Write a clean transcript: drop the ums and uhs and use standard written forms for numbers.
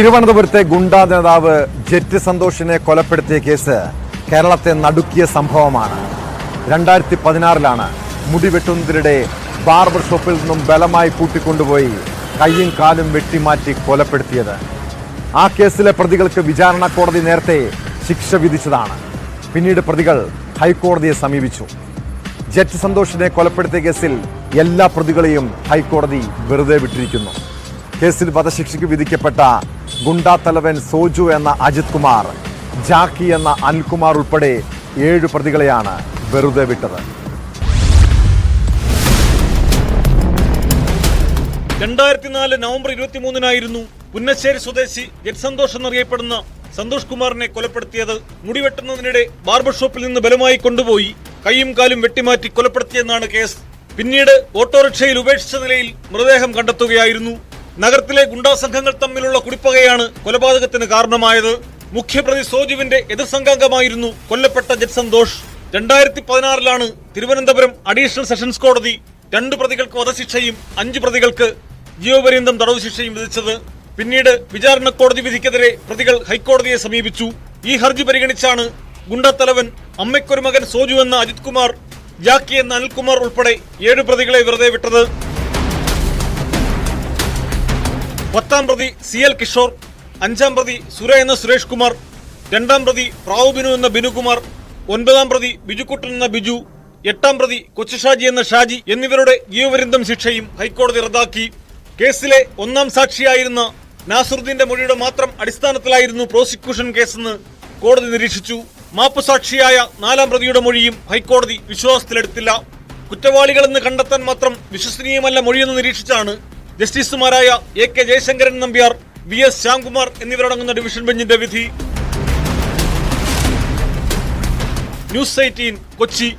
തിരുവനന്തപുരത്തെ ഗുണ്ടാ നേതാവ് ജെറ്റ് സന്തോഷിനെ കൊലപ്പെടുത്തിയ കേസ് കേരളത്തെ നടുക്കിയ സംഭവമാണ്. 2016 മുടി വെട്ടുന്നതിനിടെ ബാർബർ ഷോപ്പിൽ നിന്നും ബലമായി കൂട്ടിക്കൊണ്ടുപോയി കൈയും കാലും വെട്ടിമാറ്റി കൊലപ്പെടുത്തിയത്. ആ കേസിലെ പ്രതികൾക്ക് വിചാരണ കോടതി നേരത്തെ ശിക്ഷ വിധിച്ചതാണ്. പിന്നീട് പ്രതികൾ ഹൈക്കോടതിയെ സമീപിച്ചു. ജെറ്റ് സന്തോഷിനെ കൊലപ്പെടുത്തിയ കേസിൽ എല്ലാ പ്രതികളെയും ഹൈക്കോടതി വെറുതെ വിട്ടിരിക്കുന്നു. കേസിൽ വധശിക്ഷയ്ക്ക് വിധിക്കപ്പെട്ട ഗുണ്ടാ തലവൻ സോജു എന്ന അജിത് കുമാർ, ജാക്കി എന്ന അനിൽകുമാർ ഉൾപ്പെടെ 7 പ്രതികളെയാണ് വെറുതെ വിട്ടത്. 2004 നവംബർ 23 പുന്നശ്ശേരി സ്വദേശി ജെറ്റ് സന്തോഷ് എന്നറിയപ്പെടുന്ന സന്തോഷ് കുമാറിനെ കൊലപ്പെടുത്തിയത്. മുടിവെട്ടുന്നതിനിടെ ബാർബർ ഷോപ്പിൽ നിന്ന് ബലമായി കൊണ്ടുപോയി കൈയും കാലും വെട്ടിമാറ്റി കൊലപ്പെടുത്തിയെന്നാണ് കേസ്. പിന്നീട് ഓട്ടോറിക്ഷയിൽ ഉപേക്ഷിച്ച നിലയിൽ മൃതദേഹം കണ്ടെത്തുകയായിരുന്നു. നഗരത്തിലെ ഗുണ്ടാ സംഘങ്ങൾ തമ്മിലുള്ള കുടിപ്പകയാണ് കൊലപാതകത്തിന് കാരണമായത്. മുഖ്യപ്രതി സോജുവിന്റെ എതിർസംഘാംഗമായിരുന്നു കൊല്ലപ്പെട്ട jet Santhosh. 2016 Thiruvananthapuram additional sessions കോടതി 2 പ്രതികൾക്ക് വധശിക്ഷയും 5 പ്രതികൾക്ക് ജീവപര്യന്തം തടവ് ശിക്ഷയും വിധിച്ചത്. പിന്നീട് വിചാരണ കോടതി വിധിക്കെതിരെ പ്രതികൾ ഹൈക്കോടതിയെ സമീപിച്ചു. ഈ ഹർജി പരിഗണിച്ചാണ് ഗുണ്ടാ തലവൻ അമ്മയ്ക്കൊരു മകൻ സോജു എന്ന അജിത് കുമാർ, ജാക്കി എന്ന അനിൽകുമാർ ഉൾപ്പെടെ 7 പ്രതികളെ വെറുതെ വിട്ടത്. 10-ാം പ്രതി CL കിഷോർ, 5-ാം പ്രതി സുര എന്ന സുരേഷ് കുമാർ, 2-ാം പ്രതി പ്രാവു ബിനു എന്ന ബിനുകുമാർ, 9-ാം പ്രതി ബിജുക്കുട്ടൻ എന്ന ബിജു, 8-ാം പ്രതി കൊച്ചുഷാജി എന്ന ഷാജി എന്നിവരുടെ ജീവപര്യന്തം ശിക്ഷയും ഹൈക്കോടതി റദ്ദാക്കി. കേസിലെ 1-ാം സാക്ഷിയായിരുന്ന നാസറുദ്ദീന്റെ മൊഴിയുടെ മാത്രം അടിസ്ഥാനത്തിലായിരുന്നു പ്രോസിക്യൂഷൻ കേസെന്ന് കോടതി നിരീക്ഷിച്ചു. മാപ്പുസാക്ഷിയായ 4-ാം പ്രതിയുടെ മൊഴിയും ഹൈക്കോടതി വിശ്വാസത്തിലെടുത്തില്ല. കുറ്റവാളികളെന്ന് കണ്ടെത്താൻ മാത്രം വിശ്വസനീയമല്ല മൊഴിയെന്ന് നിരീക്ഷിച്ചാണ് ജസ്റ്റിസുമാരായ AK ജയശങ്കരൻ നമ്പ്യാർ, VS ശ്യാംകുമാർ എന്നിവരടങ്ങുന്ന ഡിവിഷൻ ബെഞ്ചിന്റെ വിധി. ന്യൂസ് 18 കൊച്ചി.